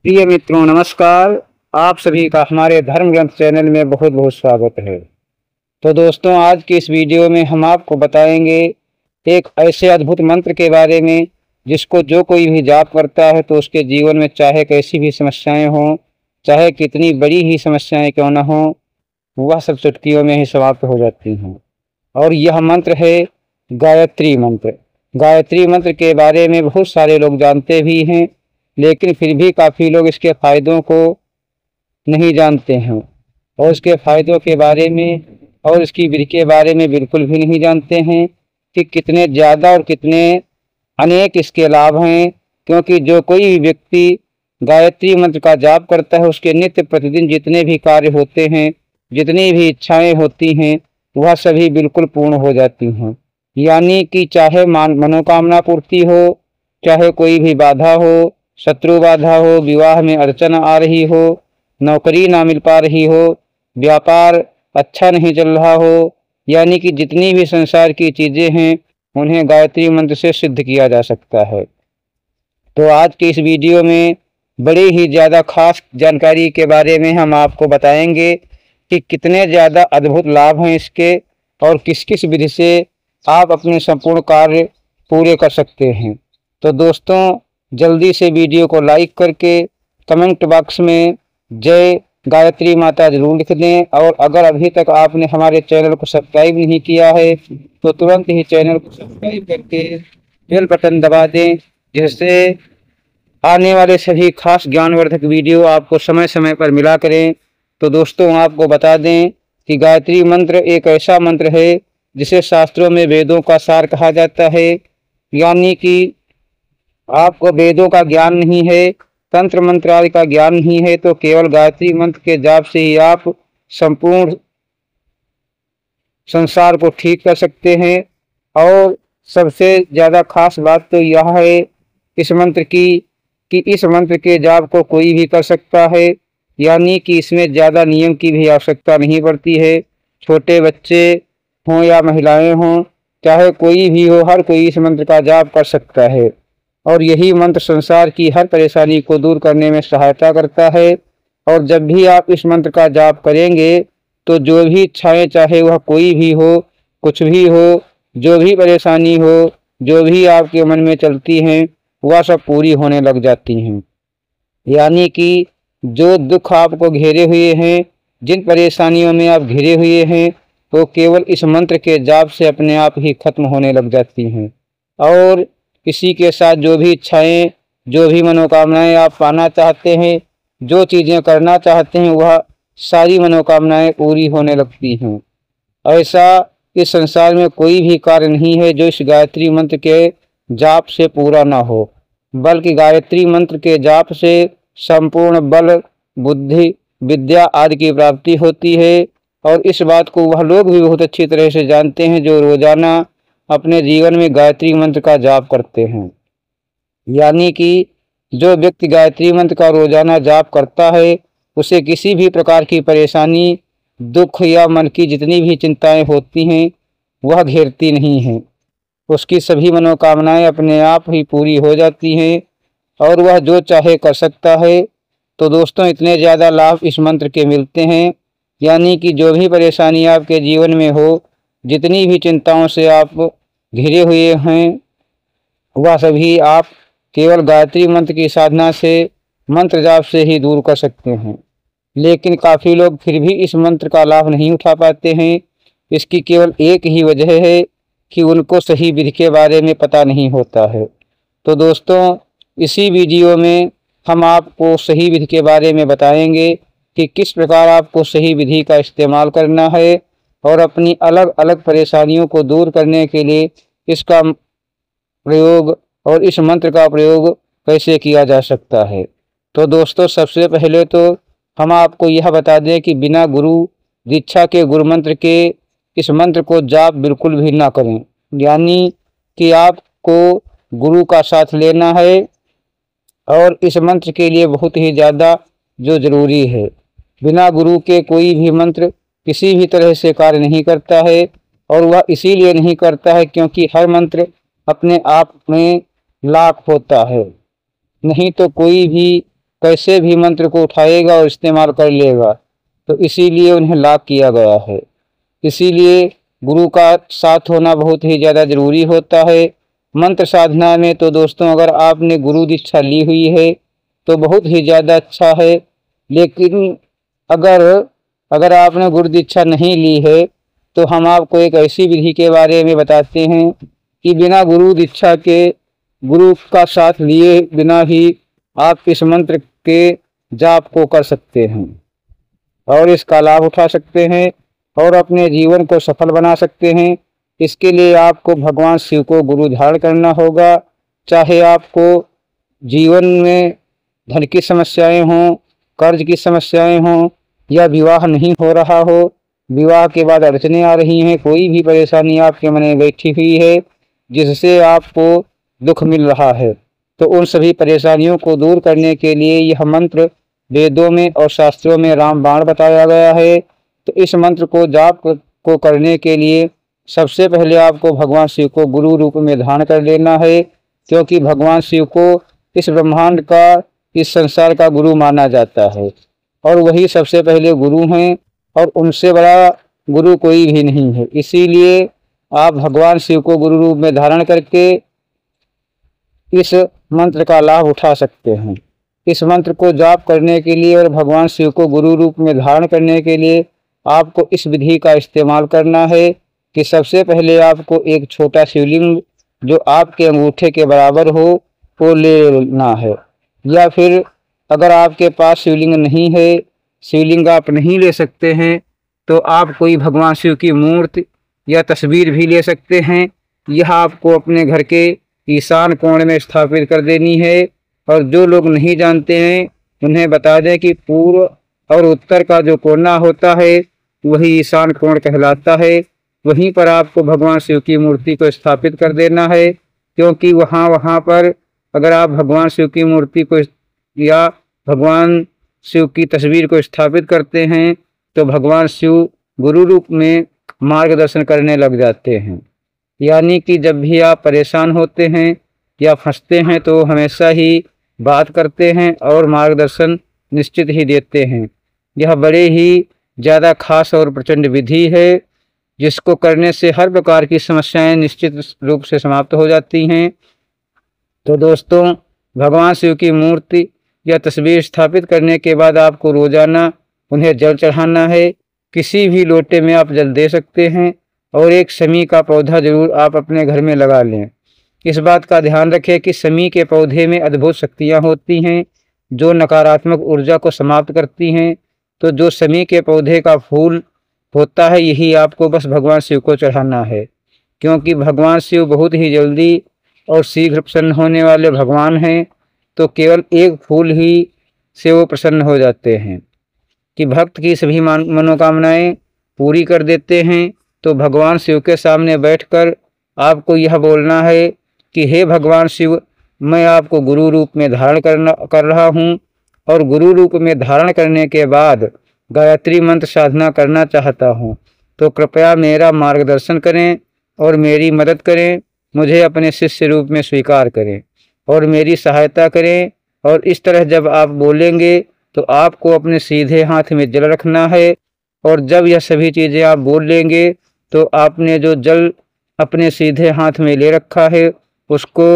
प्रिय मित्रों नमस्कार। आप सभी का हमारे धर्म ग्रंथ चैनल में बहुत बहुत स्वागत है। तो दोस्तों, आज की इस वीडियो में हम आपको बताएंगे एक ऐसे अद्भुत मंत्र के बारे में जिसको जो कोई भी जाप करता है तो उसके जीवन में चाहे कैसी भी समस्याएं हों, चाहे कितनी बड़ी ही समस्याएं क्यों न हों, वह सब चुटकियों में ही समाप्त हो जाती हैं। और यह मंत्र है गायत्री मंत्र। गायत्री मंत्र के बारे में बहुत सारे लोग जानते भी हैं, लेकिन फिर भी काफ़ी लोग इसके फ़ायदों को नहीं जानते हैं और इसके फ़ायदों के बारे में और इसकी विधि के बारे में बिल्कुल भी नहीं जानते हैं कि कितने ज़्यादा और कितने अनेक इसके लाभ हैं। क्योंकि जो कोई भी व्यक्ति गायत्री मंत्र का जाप करता है उसके नित्य प्रतिदिन जितने भी कार्य होते हैं, जितनी भी इच्छाएं होती हैं, वह सभी बिल्कुल पूर्ण हो जाती हैं। यानी कि चाहे मनोकामना पूर्ति हो, चाहे कोई भी बाधा हो, शत्रु बाधा हो, विवाह में अड़चन आ रही हो, नौकरी ना मिल पा रही हो, व्यापार अच्छा नहीं चल रहा हो, यानी कि जितनी भी संसार की चीज़ें हैं उन्हें गायत्री मंत्र से सिद्ध किया जा सकता है। तो आज की इस वीडियो में बड़ी ही ज़्यादा खास जानकारी के बारे में हम आपको बताएंगे कि कितने ज़्यादा अद्भुत लाभ हैं इसके और किस किस विधि से आप अपने संपूर्ण कार्य पूरे कर सकते हैं। तो दोस्तों, जल्दी से वीडियो को लाइक करके कमेंट बॉक्स में जय गायत्री माता जरूर लिख दें। और अगर अभी तक आपने हमारे चैनल को सब्सक्राइब नहीं किया है तो तुरंत ही चैनल को सब्सक्राइब करके बेल बटन दबा दें, जिससे आने वाले सभी खास ज्ञानवर्धक वीडियो आपको समय समय पर मिला करें। तो दोस्तों, आपको बता दें कि गायत्री मंत्र एक ऐसा मंत्र है जिसे शास्त्रों में वेदों का सार कहा जाता है। यानी कि आपको वेदों का ज्ञान नहीं है, तंत्र मंत्र आदि का ज्ञान नहीं है, तो केवल गायत्री मंत्र के जाप से ही आप संपूर्ण संसार को ठीक कर सकते हैं। और सबसे ज़्यादा खास बात तो यह है इस मंत्र की कि इस मंत्र के जाप को कोई भी कर सकता है। यानी कि इसमें ज़्यादा नियम की भी आवश्यकता नहीं पड़ती है। छोटे बच्चे हों या महिलाएं हों, चाहे कोई भी हो, हर कोई इस मंत्र का जाप कर सकता है। और यही मंत्र संसार की हर परेशानी को दूर करने में सहायता करता है। और जब भी आप इस मंत्र का जाप करेंगे तो जो भी इच्छाएं, चाहे वह कोई भी हो, कुछ भी हो, जो भी परेशानी हो, जो भी आपके मन में चलती हैं, वह सब पूरी होने लग जाती हैं। यानी कि जो दुख आपको घेरे हुए हैं, जिन परेशानियों में आप घिरे हुए हैं, वो केवल इस मंत्र के जाप से अपने आप ही खत्म होने लग जाती हैं। और इसी के साथ जो भी इच्छाएं, जो भी मनोकामनाएं आप पाना चाहते हैं, जो चीज़ें करना चाहते हैं, वह सारी मनोकामनाएं पूरी होने लगती हैं। ऐसा इस संसार में कोई भी कार्य नहीं है जो इस गायत्री मंत्र के जाप से पूरा ना हो, बल्कि गायत्री मंत्र के जाप से संपूर्ण बल, बुद्धि, विद्या आदि की प्राप्ति होती है। और इस बात को वह लोग भी बहुत अच्छी तरह से जानते हैं जो रोजाना अपने जीवन में गायत्री मंत्र का जाप करते हैं। यानी कि जो व्यक्ति गायत्री मंत्र का रोजाना जाप करता है उसे किसी भी प्रकार की परेशानी, दुख या मन की जितनी भी चिंताएं होती हैं वह घेरती नहीं हैं। उसकी सभी मनोकामनाएं अपने आप ही पूरी हो जाती हैं और वह जो चाहे कर सकता है। तो दोस्तों, इतने ज़्यादा लाभ इस मंत्र के मिलते हैं। यानी कि जो भी परेशानी आपके जीवन में हो, जितनी भी चिंताओं से आप घिरे हुए हैं, वह सभी आप केवल गायत्री मंत्र की साधना से, मंत्र जाप से ही दूर कर सकते हैं। लेकिन काफ़ी लोग फिर भी इस मंत्र का लाभ नहीं उठा पाते हैं। इसकी केवल एक ही वजह है कि उनको सही विधि के बारे में पता नहीं होता है। तो दोस्तों, इसी वीडियो में हम आपको सही विधि के बारे में बताएंगे कि किस प्रकार आपको सही विधि का इस्तेमाल करना है और अपनी अलग अलग परेशानियों को दूर करने के लिए इसका प्रयोग और इस मंत्र का प्रयोग कैसे किया जा सकता है। तो दोस्तों, सबसे पहले तो हम आपको यह बता दें कि बिना गुरु दीक्षा के गुरु मंत्र के इस मंत्र को जाप बिल्कुल भी ना करें। यानी कि आपको गुरु का साथ लेना है और इस मंत्र के लिए बहुत ही ज़्यादा जो ज़रूरी है। बिना गुरु के कोई भी मंत्र किसी भी तरह से कार्य नहीं करता है। और वह इसीलिए नहीं करता है क्योंकि हर मंत्र अपने आप में लाख होता है। नहीं तो कोई भी कैसे भी मंत्र को उठाएगा और इस्तेमाल कर लेगा, तो इसीलिए उन्हें लॉक किया गया है। इसीलिए गुरु का साथ होना बहुत ही ज़्यादा ज़रूरी होता है मंत्र साधना में। तो दोस्तों, अगर आपने गुरु दीक्षा ली हुई है तो बहुत ही ज़्यादा अच्छा है। लेकिन अगर अगर आपने गुरु दीक्षा नहीं ली है तो हम आपको एक ऐसी विधि के बारे में बताते हैं कि बिना गुरु दीक्षा के, गुरु का साथ लिए बिना ही आप इस मंत्र के जाप को कर सकते हैं और इसका लाभ उठा सकते हैं और अपने जीवन को सफल बना सकते हैं। इसके लिए आपको भगवान शिव को गुरु धारण करना होगा। चाहे आपको जीवन में धन की समस्याएं हों, कर्ज की समस्याएं हों, या विवाह नहीं हो रहा हो, विवाह के बाद अड़चनें आ रही हैं, कोई भी परेशानी आपके मन में बैठी हुई है जिससे आपको दुख मिल रहा है, तो उन सभी परेशानियों को दूर करने के लिए यह मंत्र वेदों में और शास्त्रों में रामबाण बताया गया है। तो इस मंत्र को जाप को करने के लिए सबसे पहले आपको भगवान शिव को गुरु रूप में धारण कर लेना है, क्योंकि भगवान शिव को इस ब्रह्मांड का, इस संसार का गुरु माना जाता है और वही सबसे पहले गुरु हैं और उनसे बड़ा गुरु कोई भी नहीं है। इसीलिए आप भगवान शिव को गुरु रूप में धारण करके इस मंत्र का लाभ उठा सकते हैं। इस मंत्र को जाप करने के लिए और भगवान शिव को गुरु रूप में धारण करने के लिए आपको इस विधि का इस्तेमाल करना है कि सबसे पहले आपको एक छोटा शिवलिंग जो आपके अंगूठे के बराबर हो वो ले लेना है, या फिर अगर आपके पास शिवलिंग नहीं है, शिवलिंग आप नहीं ले सकते हैं, तो आप कोई भगवान शिव की मूर्ति या तस्वीर भी ले सकते हैं। यह आपको अपने घर के ईशान कोण में स्थापित कर देनी है। और जो लोग नहीं जानते हैं उन्हें बता दें कि पूर्व और उत्तर का जो कोना होता है वही ईशान कोण कहलाता है। वहीं पर आपको भगवान शिव की मूर्ति को स्थापित कर देना है, क्योंकि वहाँ पर अगर आप भगवान शिव की मूर्ति को या भगवान शिव की तस्वीर को स्थापित करते हैं तो भगवान शिव गुरु रूप में मार्गदर्शन करने लग जाते हैं। यानी कि जब भी आप परेशान होते हैं या फंसते हैं तो हमेशा ही बात करते हैं और मार्गदर्शन निश्चित ही देते हैं। यह बड़े ही ज़्यादा खास और प्रचंड विधि है जिसको करने से हर प्रकार की समस्याएं निश्चित रूप से समाप्त हो जाती हैं। तो दोस्तों, भगवान शिव की मूर्ति या तस्वीर स्थापित करने के बाद आपको रोजाना उन्हें जल चढ़ाना है। किसी भी लोटे में आप जल दे सकते हैं और एक शमी का पौधा जरूर आप अपने घर में लगा लें। इस बात का ध्यान रखें कि शमी के पौधे में अद्भुत शक्तियाँ होती हैं जो नकारात्मक ऊर्जा को समाप्त करती हैं। तो जो शमी के पौधे का फूल होता है यही आपको बस भगवान शिव को चढ़ाना है, क्योंकि भगवान शिव बहुत ही जल्दी और शीघ्र प्रसन्न होने वाले भगवान हैं। तो केवल एक फूल ही से वो प्रसन्न हो जाते हैं कि भक्त की सभी मनोकामनाएं पूरी कर देते हैं। तो भगवान शिव के सामने बैठकर आपको यह बोलना है कि हे भगवान शिव, मैं आपको गुरु रूप में धारण कर रहा हूँ और गुरु रूप में धारण करने के बाद गायत्री मंत्र साधना करना चाहता हूँ। तो कृपया मेरा मार्गदर्शन करें और मेरी मदद करें, मुझे अपने शिष्य रूप में स्वीकार करें और मेरी सहायता करें। और इस तरह जब आप बोलेंगे तो आपको अपने सीधे हाथ में जल रखना है और जब यह सभी चीज़ें आप बोल लेंगे तो आपने जो जल अपने सीधे हाथ में ले रखा है उसको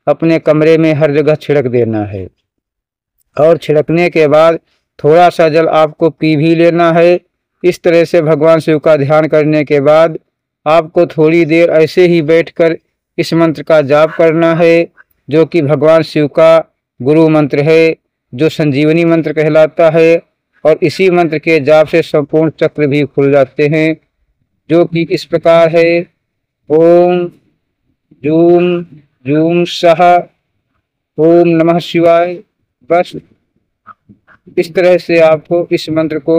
अपने कमरे में हर जगह छिड़क देना है। और छिड़कने के बाद थोड़ा सा जल आपको पी भी लेना है। इस तरह से भगवान शिव का ध्यान करने के बाद आपको थोड़ी देर ऐसे ही बैठकर इस मंत्र का जाप करना है, जो कि भगवान शिव का गुरु मंत्र है, जो संजीवनी मंत्र कहलाता है। और इसी मंत्र के जाप से संपूर्ण चक्र भी खुल जाते हैं, जो कि इस प्रकार है: ओम जूम जूम सह ओम नमः शिवाय। बस इस तरह से आपको इस मंत्र को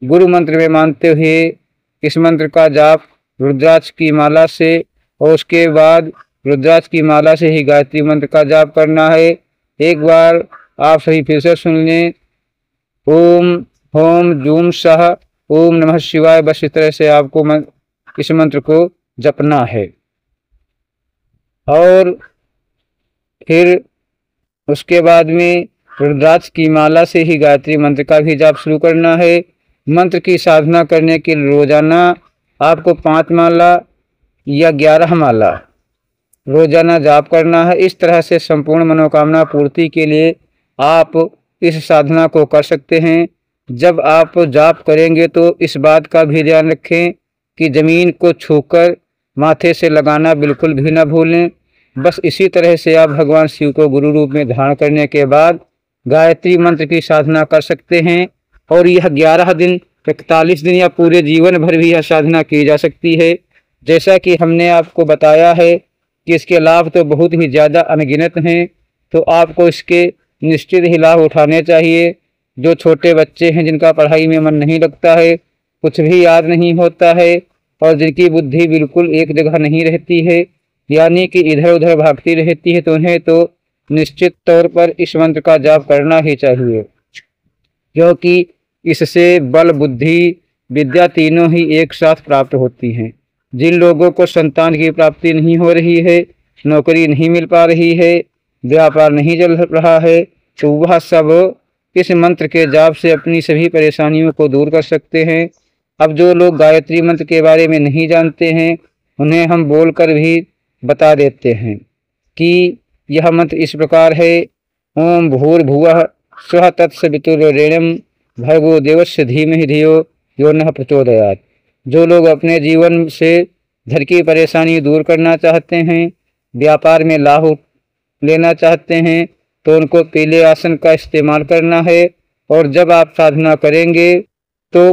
गुरु मंत्र में मानते हुए इस मंत्र का जाप रुद्राक्ष की माला से और उसके बाद रुद्राक्ष की माला से ही गायत्री मंत्र का जाप करना है। एक बार आप सही फिर से सुन लें: ओम होम जूम सह ओम नमः शिवाय। बस इस तरह से आपको इस मंत्र को जपना है। और फिर उसके बाद में रुद्राक्ष की माला से ही गायत्री मंत्र का भी जाप शुरू करना है। मंत्र की साधना करने के लिए रोजाना आपको 5 माला या 11 माला रोजाना जाप करना है। इस तरह से संपूर्ण मनोकामना पूर्ति के लिए आप इस साधना को कर सकते हैं। जब आप जाप करेंगे तो इस बात का भी ध्यान रखें कि जमीन को छूकर माथे से लगाना बिल्कुल भी न भूलें। बस इसी तरह से आप भगवान शिव को गुरु रूप में धारण करने के बाद गायत्री मंत्र की साधना कर सकते हैं। और यह 11 दिन, 41 दिन या पूरे जीवन भर भी यह साधना की जा सकती है। जैसा कि हमने आपको बताया है कि इसके लाभ तो बहुत ही ज़्यादा अनगिनत हैं, तो आपको इसके निश्चित ही लाभ उठाने चाहिए। जो छोटे बच्चे हैं, जिनका पढ़ाई में मन नहीं लगता है, कुछ भी याद नहीं होता है और जिनकी बुद्धि बिल्कुल एक जगह नहीं रहती है, यानी कि इधर उधर भागती रहती है, तो उन्हें तो निश्चित तौर पर इस मंत्र का जाप करना ही चाहिए, क्योंकि इससे बल, बुद्धि, विद्या तीनों ही एक साथ प्राप्त होती हैं। जिन लोगों को संतान की प्राप्ति नहीं हो रही है, नौकरी नहीं मिल पा रही है, व्यापार नहीं चल रहा है, तो वह सब इस मंत्र के जाप से अपनी सभी परेशानियों को दूर कर सकते हैं। अब जो लोग गायत्री मंत्र के बारे में नहीं जानते हैं, उन्हें हम बोलकर भी बता देते हैं कि यह मंत्र इस प्रकार है। ओम भूर्भुवः स्वः तत्सवितुर्वरेण्यं भर्गो देवस्य धीमहि धियो यो नः प्रचोदयात्। जो लोग अपने जीवन से धन की परेशानी दूर करना चाहते हैं, व्यापार में लाभ लेना चाहते हैं, तो उनको पीले आसन का इस्तेमाल करना है। और जब आप साधना करेंगे तो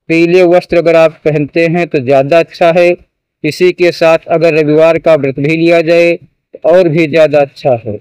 पीले वस्त्र अगर आप पहनते हैं तो ज़्यादा अच्छा है। इसी के साथ अगर रविवार का व्रत भी लिया जाए तो और भी ज़्यादा अच्छा है।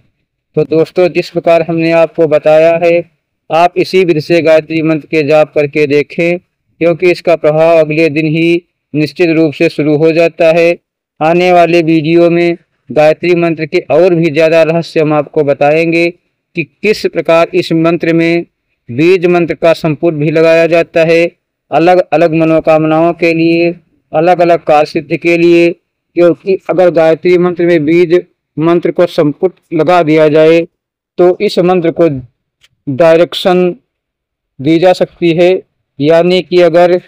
तो दोस्तों, जिस प्रकार हमने आपको बताया है, आप इसी विधि से गायत्री मंत्र के जाप करके देखें, क्योंकि इसका प्रभाव अगले दिन ही निश्चित रूप से शुरू हो जाता है। आने वाले वीडियो में गायत्री मंत्र के और भी ज़्यादा रहस्य हम आपको बताएंगे कि किस प्रकार इस मंत्र में बीज मंत्र का संपुट भी लगाया जाता है, अलग अलग मनोकामनाओं के लिए, अलग अलग कार्य सिद्धि के लिए। क्योंकि अगर गायत्री मंत्र में बीज मंत्र को संपुट लगा दिया जाए तो इस मंत्र को डायरेक्शन दी जा सकती है, यानी कि अगर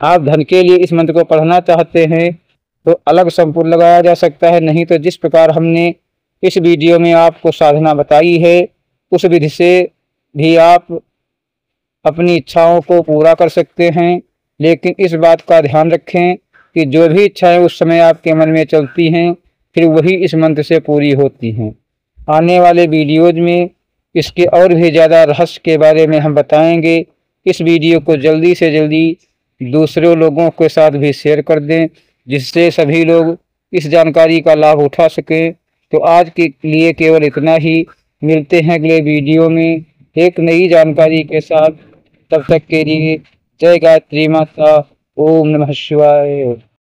आप धन के लिए इस मंत्र को पढ़ना चाहते हैं तो अलग संपुट लगाया जा सकता है। नहीं तो जिस प्रकार हमने इस वीडियो में आपको साधना बताई है, उस विधि से भी आप अपनी इच्छाओं को पूरा कर सकते हैं। लेकिन इस बात का ध्यान रखें कि जो भी इच्छाएं उस समय आपके मन में चलती हैं, फिर वही इस मंत्र से पूरी होती हैं। आने वाले वीडियोज में इसके और भी ज़्यादा रहस्य के बारे में हम बताएंगे। इस वीडियो को जल्दी से जल्दी दूसरे लोगों के साथ भी शेयर कर दें, जिससे सभी लोग इस जानकारी का लाभ उठा सकें। तो आज के लिए केवल इतना ही। मिलते हैं अगले वीडियो में एक नई जानकारी के साथ। तब तक के लिए जय गायत्री माता। ओम नमः शिवाय।